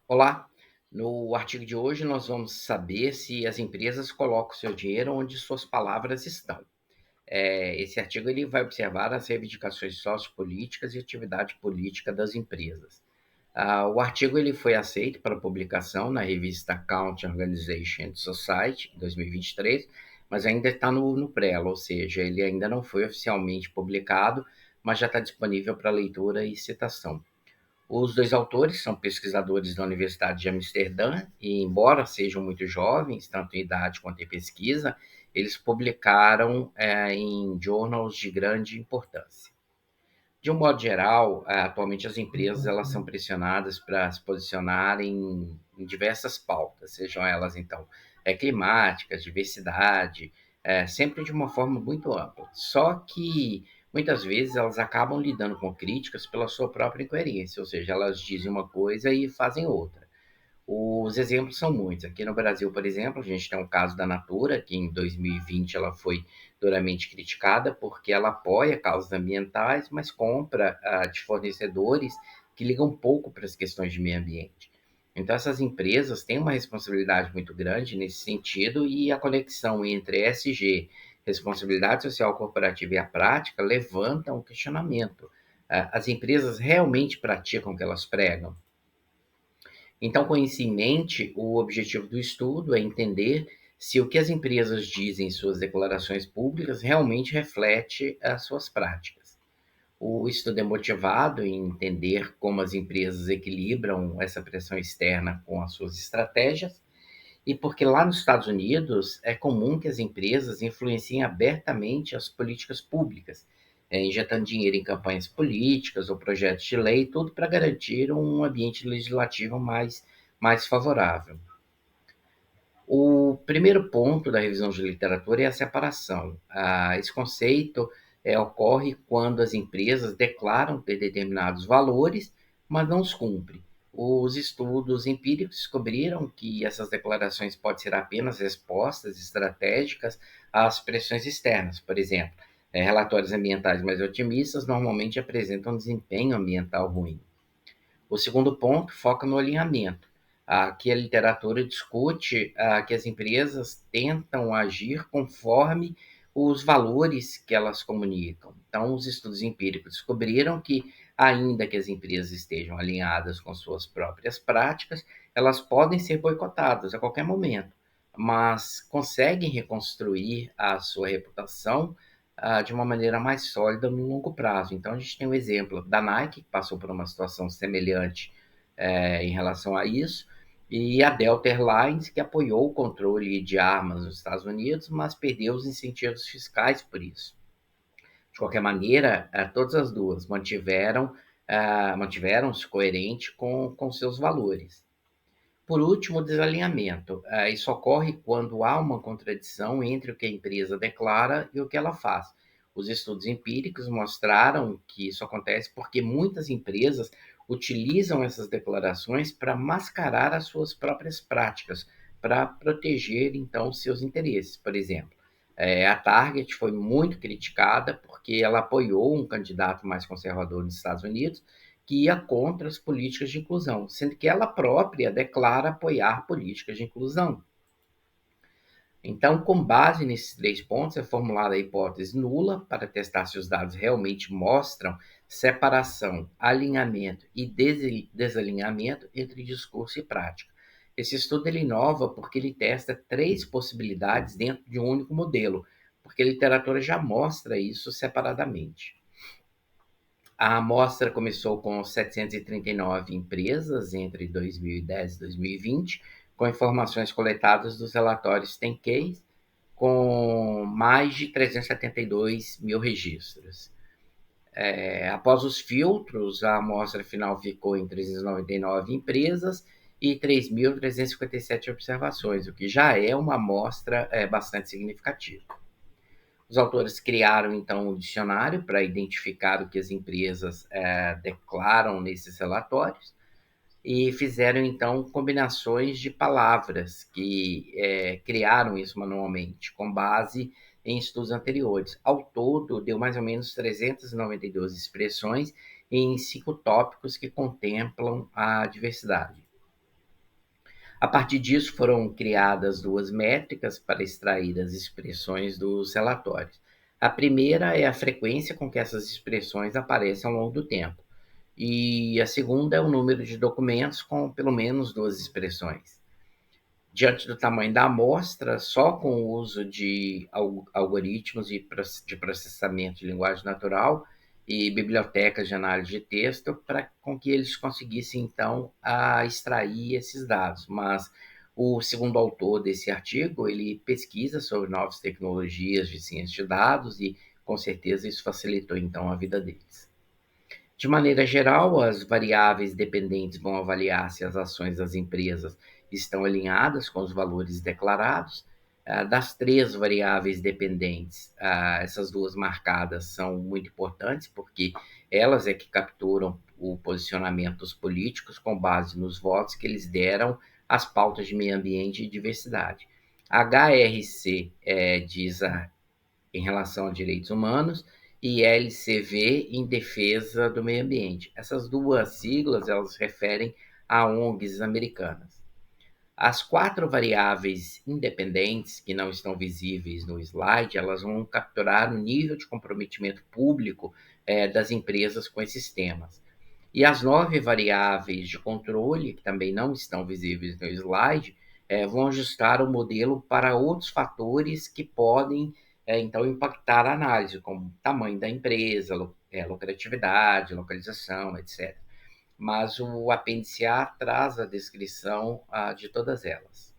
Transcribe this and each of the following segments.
Olá, no artigo de hoje nós vamos saber se as empresas colocam seu dinheiro onde suas palavras estão. Esse artigo ele vai observar as reivindicações sociopolíticas e atividade política das empresas. O artigo ele foi aceito para publicação na revista Account Organization and Society, em 2023, mas ainda está no prelo, ou seja, ele ainda não foi oficialmente publicado, mas já está disponível para leitura e citação. Os dois autores são pesquisadores da Universidade de Amsterdã e, embora sejam muito jovens, tanto em idade quanto em pesquisa, eles publicaram em journals de grande importância. De um modo geral, atualmente as empresas elas são pressionadas para se posicionarem em diversas pautas, sejam elas então climáticas, diversidade, sempre de uma forma muito ampla. Só que muitas vezes elas acabam lidando com críticas pela sua própria incoerência, ou seja, elas dizem uma coisa e fazem outra. Os exemplos são muitos. Aqui no Brasil, por exemplo, a gente tem o caso da Natura, que em 2020 ela foi duramente criticada porque ela apoia causas ambientais, mas compra de fornecedores que ligam pouco para as questões de meio ambiente. Então, essas empresas têm uma responsabilidade muito grande nesse sentido e a conexão entre ESG, responsabilidade social corporativa e a prática levanta um questionamento. As empresas realmente praticam o que elas pregam? Então, com isso em mente, o objetivo do estudo é entender se o que as empresas dizem em suas declarações públicas realmente reflete as suas práticas. O estudo é motivado em entender como as empresas equilibram essa pressão externa com as suas estratégias, e porque lá nos Estados Unidos é comum que as empresas influenciem abertamente as políticas públicas, injetando dinheiro em campanhas políticas ou projetos de lei, tudo para garantir um ambiente legislativo mais favorável. O primeiro ponto da revisão de literatura é a separação. Esse conceito ocorre quando as empresas declaram ter determinados valores, mas não os cumprem. Os estudos empíricos descobriram que essas declarações podem ser apenas respostas estratégicas às pressões externas. Por exemplo, relatórios ambientais mais otimistas normalmente apresentam desempenho ambiental ruim. O segundo ponto foca no alinhamento. Aqui a literatura discute que as empresas tentam agir conforme os valores que elas comunicam. Então, os estudos empíricos descobriram que, ainda que as empresas estejam alinhadas com suas próprias práticas, elas podem ser boicotadas a qualquer momento, mas conseguem reconstruir a sua reputação de uma maneira mais sólida no longo prazo. Então, a gente tem um exemplo da Nike, que passou por uma situação semelhante em relação a isso, e a Delta Airlines, que apoiou o controle de armas nos Estados Unidos, mas perdeu os incentivos fiscais por isso. De qualquer maneira, todas as duas mantiveram-se coerentes com seus valores. Por último, o desalinhamento. Isso ocorre quando há uma contradição entre o que a empresa declara e o que ela faz. Os estudos empíricos mostraram que isso acontece porque muitas empresas utilizam essas declarações para mascarar as suas próprias práticas, para proteger, então, seus interesses. Por exemplo, a Target foi muito criticada porque ela apoiou um candidato mais conservador nos Estados Unidos que ia contra as políticas de inclusão, sendo que ela própria declara apoiar políticas de inclusão. Então, com base nesses três pontos, é formulada a hipótese nula para testar se os dados realmente mostram separação, alinhamento e desalinhamento entre discurso e prática. Esse estudo ele inova porque ele testa três possibilidades dentro de um único modelo, porque a literatura já mostra isso separadamente. A amostra começou com 739 empresas entre 2010 e 2020, com informações coletadas dos relatórios 10-K, com mais de 372 mil registros. Após os filtros, a amostra final ficou em 399 empresas e 3.357 observações, o que já é uma amostra bastante significativa. Os autores criaram, então, um dicionário para identificar o que as empresas declaram nesses relatórios e fizeram, então, combinações de palavras que criaram isso manualmente, com base em estudos anteriores. Ao todo, deu mais ou menos 392 expressões em 5 tópicos que contemplam a diversidade. A partir disso, foram criadas duas métricas para extrair as expressões dos relatórios. A primeira é a frequência com que essas expressões aparecem ao longo do tempo, e a segunda é o número de documentos com pelo menos duas expressões. Diante do tamanho da amostra, só com o uso de algoritmos de processamento de linguagem natural e bibliotecas de análise de texto, para com que eles conseguissem, então, extrair esses dados. Mas o segundo autor desse artigo, ele pesquisa sobre novas tecnologias de ciência de dados e, com certeza, isso facilitou, então, a vida deles. De maneira geral, as variáveis dependentes vão avaliar se as ações das empresas estão alinhadas com os valores declarados. Das três variáveis dependentes, essas duas marcadas são muito importantes, porque elas é que capturam o posicionamento dos políticos com base nos votos que eles deram às pautas de meio ambiente e diversidade. HRC diz em relação a direitos humanos e LCV em defesa do meio ambiente. Essas duas siglas, elas referem a ONGs americanas. As quatro variáveis independentes que não estão visíveis no slide, elas vão capturar o nível de comprometimento público das empresas com esses temas. E as 9 variáveis de controle, que também não estão visíveis no slide, vão ajustar o modelo para outros fatores que podem, então, impactar a análise, como tamanho da empresa, lucratividade, localização, etc. Mas o apêndice A traz a descrição de todas elas.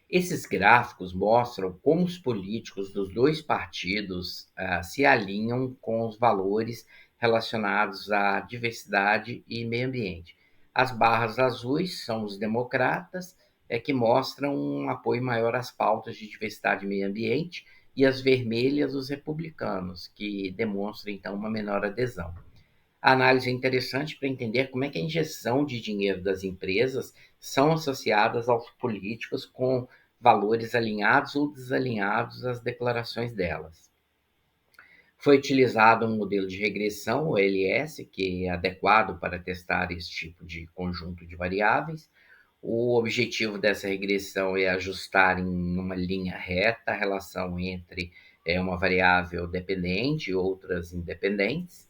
Esses gráficos mostram como os políticos dos dois partidos se alinham com os valores relacionados à diversidade e meio ambiente. As barras azuis são os democratas, que mostram um apoio maior às pautas de diversidade e meio ambiente, e as vermelhas, os republicanos, que demonstram, então, uma menor adesão. A análise é interessante para entender como é que a injeção de dinheiro das empresas são associadas aos políticos com valores alinhados ou desalinhados às declarações delas. Foi utilizado um modelo de regressão, o LS, que é adequado para testar esse tipo de conjunto de variáveis. O objetivo dessa regressão é ajustar em uma linha reta a relação entre uma variável dependente e outras independentes.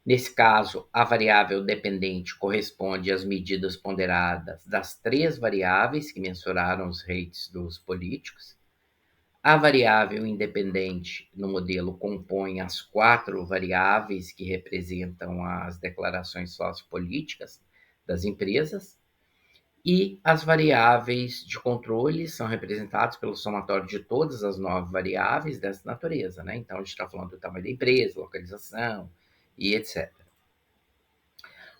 Nesse caso, a variável dependente corresponde às medidas ponderadas das três variáveis que mensuraram os rates dos políticos. A variável independente no modelo compõe as quatro variáveis que representam as declarações sociopolíticas das empresas. E as variáveis de controle são representadas pelo somatório de todas as 9 variáveis dessa natureza, né? Então, a gente está falando do tamanho da empresa, localização e etc.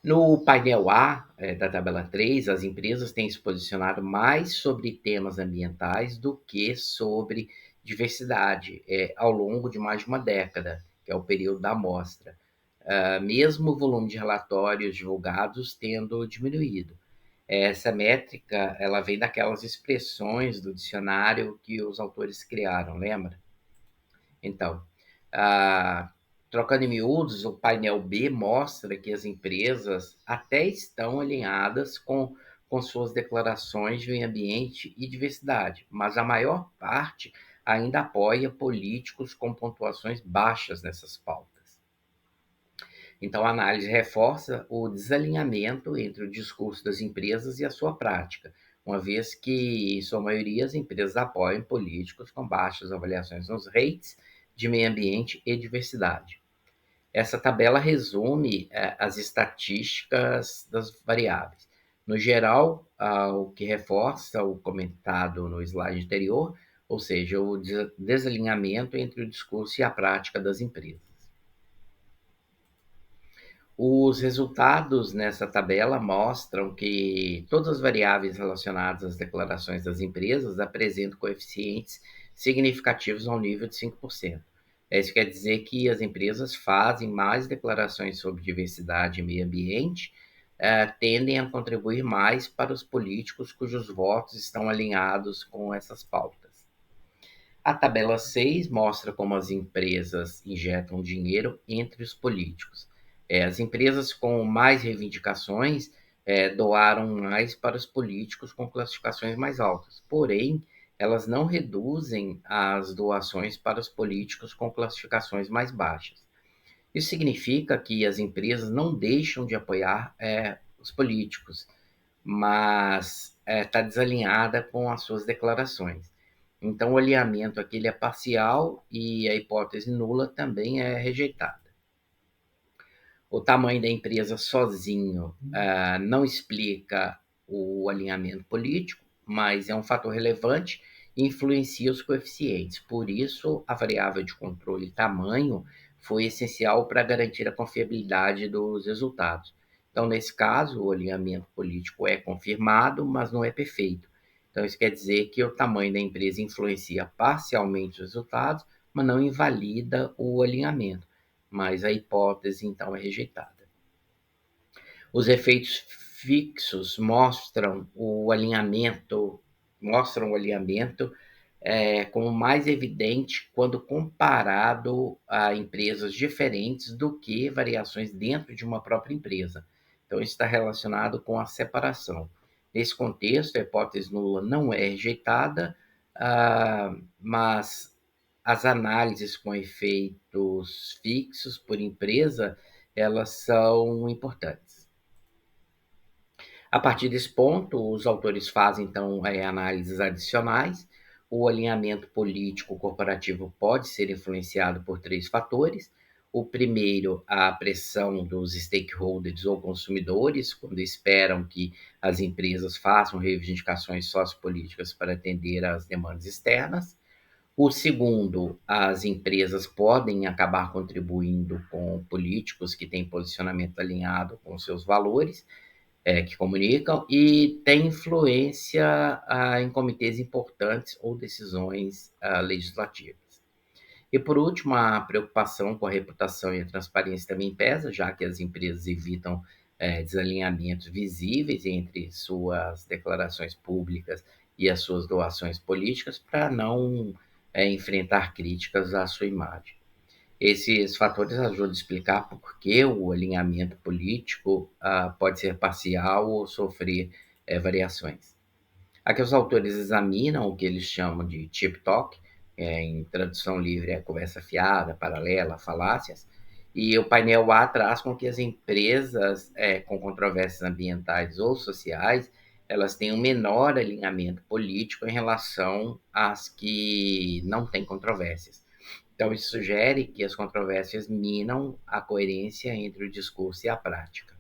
No painel A da tabela 3, as empresas têm se posicionado mais sobre temas ambientais do que sobre diversidade ao longo de mais de uma década, que é o período da amostra, mesmo o volume de relatórios divulgados tendo diminuído. Essa métrica ela vem daquelas expressões do dicionário que os autores criaram, lembra? Então, trocando em miúdos, o painel B mostra que as empresas até estão alinhadas com suas declarações de meio ambiente e diversidade, mas a maior parte ainda apoia políticos com pontuações baixas nessas pautas. Então, a análise reforça o desalinhamento entre o discurso das empresas e a sua prática, uma vez que, em sua maioria, as empresas apoiam políticos com baixas avaliações nos rates de meio ambiente e diversidade. Essa tabela resume as estatísticas das variáveis. No geral, o que reforça o comentado no slide anterior, ou seja, o desalinhamento entre o discurso e a prática das empresas. Os resultados nessa tabela mostram que todas as variáveis relacionadas às declarações das empresas apresentam coeficientes significativos ao nível de 5%. Isso quer dizer que as empresas fazem mais declarações sobre diversidade e meio ambiente, tendem a contribuir mais para os políticos cujos votos estão alinhados com essas pautas. A tabela 6 mostra como as empresas injetam dinheiro entre os políticos. As empresas com mais reivindicações doaram mais para os políticos com classificações mais altas. Porém, elas não reduzem as doações para os políticos com classificações mais baixas. Isso significa que as empresas não deixam de apoiar os políticos, mas está desalinhada com as suas declarações. Então, o alinhamento aqui ele é parcial e a hipótese nula também é rejeitada. O tamanho da empresa sozinho não explica o alinhamento político, mas é um fator relevante e influencia os coeficientes. Por isso, a variável de controle tamanho foi essencial para garantir a confiabilidade dos resultados. Então, nesse caso, o alinhamento político é confirmado, mas não é perfeito. Então, isso quer dizer que o tamanho da empresa influencia parcialmente os resultados, mas não invalida o alinhamento. Mas a hipótese, então, é rejeitada. Os efeitos fixos mostram o alinhamento como mais evidente quando comparado a empresas diferentes do que variações dentro de uma própria empresa. Então, isso está relacionado com a separação. Nesse contexto, a hipótese nula não é rejeitada, mas as análises com efeitos fixos por empresa, elas são importantes. A partir desse ponto, os autores fazem, então, análises adicionais. O alinhamento político corporativo pode ser influenciado por 3 fatores. O primeiro, a pressão dos stakeholders ou consumidores, quando esperam que as empresas façam reivindicações sociopolíticas para atender às demandas externas. O segundo, as empresas podem acabar contribuindo com políticos que têm posicionamento alinhado com seus valores, que comunicam, e tem influência em comitês importantes ou decisões legislativas. E, por último, a preocupação com a reputação e a transparência também pesa, já que as empresas evitam desalinhamentos visíveis entre suas declarações públicas e as suas doações políticas para não enfrentar críticas à sua imagem. Esses fatores ajudam a explicar por que o alinhamento político pode ser parcial ou sofrer variações. Aqui os autores examinam o que eles chamam de chip talk, em tradução livre é conversa fiada, paralela, falácias, e o painel A traz com que as empresas com controvérsias ambientais ou sociais, elas têm um menor alinhamento político em relação às que não têm controvérsias. Então, isso sugere que as controvérsias minam a coerência entre o discurso e a prática.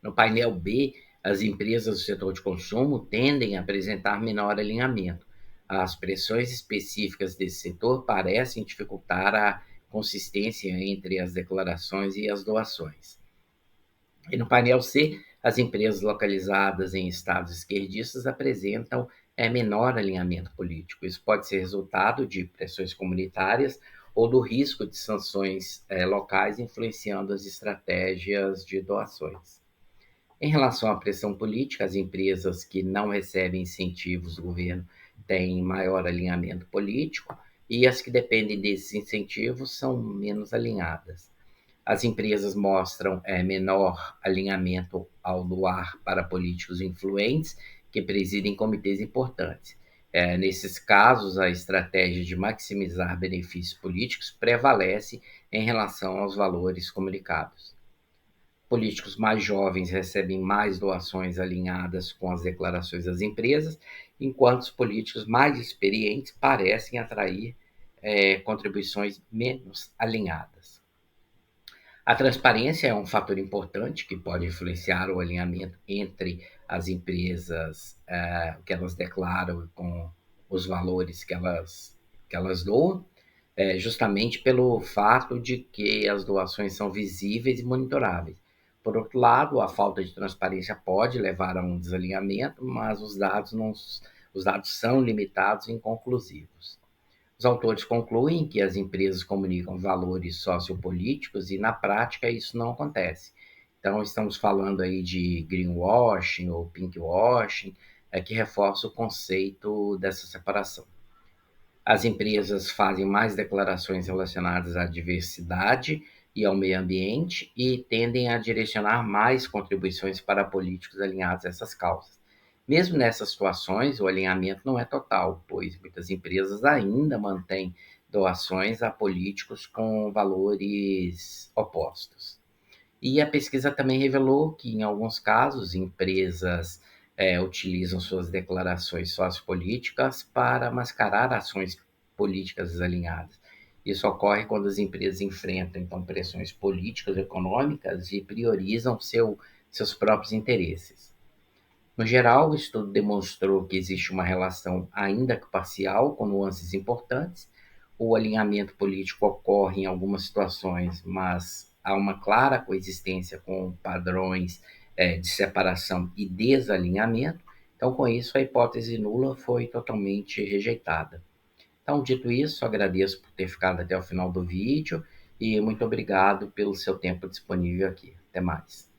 No painel B, as empresas do setor de consumo tendem a apresentar menor alinhamento. As pressões específicas desse setor parecem dificultar a consistência entre as declarações e as doações. E no painel C, as empresas localizadas em estados esquerdistas apresentam menor alinhamento político. Isso pode ser resultado de pressões comunitárias ou do risco de sanções locais influenciando as estratégias de doações. Em relação à pressão política, as empresas que não recebem incentivos do governo têm maior alinhamento político e as que dependem desses incentivos são menos alinhadas. As empresas mostram menor alinhamento ao doar para políticos influentes que presidem comitês importantes. Nesses casos, a estratégia de maximizar benefícios políticos prevalece em relação aos valores comunicados. Políticos mais jovens recebem mais doações alinhadas com as declarações das empresas, enquanto os políticos mais experientes parecem atrair contribuições menos alinhadas. A transparência é um fator importante que pode influenciar o alinhamento entre as empresas, que elas declaram com os valores que elas doam, justamente pelo fato de que as doações são visíveis e monitoráveis. Por outro lado, a falta de transparência pode levar a um desalinhamento, mas os dados são limitados e inconclusivos. Os autores concluem que as empresas comunicam valores sociopolíticos e, na prática, isso não acontece. Então, estamos falando aí de greenwashing ou pinkwashing, que reforça o conceito dessa separação. As empresas fazem mais declarações relacionadas à diversidade e ao meio ambiente e tendem a direcionar mais contribuições para políticos alinhados a essas causas. Mesmo nessas situações, o alinhamento não é total, pois muitas empresas ainda mantêm doações a políticos com valores opostos. E a pesquisa também revelou que, em alguns casos, empresas utilizam suas declarações sociopolíticas para mascarar ações políticas desalinhadas. Isso ocorre quando as empresas enfrentam, então, pressões políticas, econômicas e priorizam seus próprios interesses. No geral, o estudo demonstrou que existe uma relação, ainda que parcial, com nuances importantes. O alinhamento político ocorre em algumas situações, mas há uma clara coexistência com padrões de separação e desalinhamento. Então, com isso, a hipótese nula foi totalmente rejeitada. Então, dito isso, agradeço por ter ficado até o final do vídeo e muito obrigado pelo seu tempo disponível aqui. Até mais.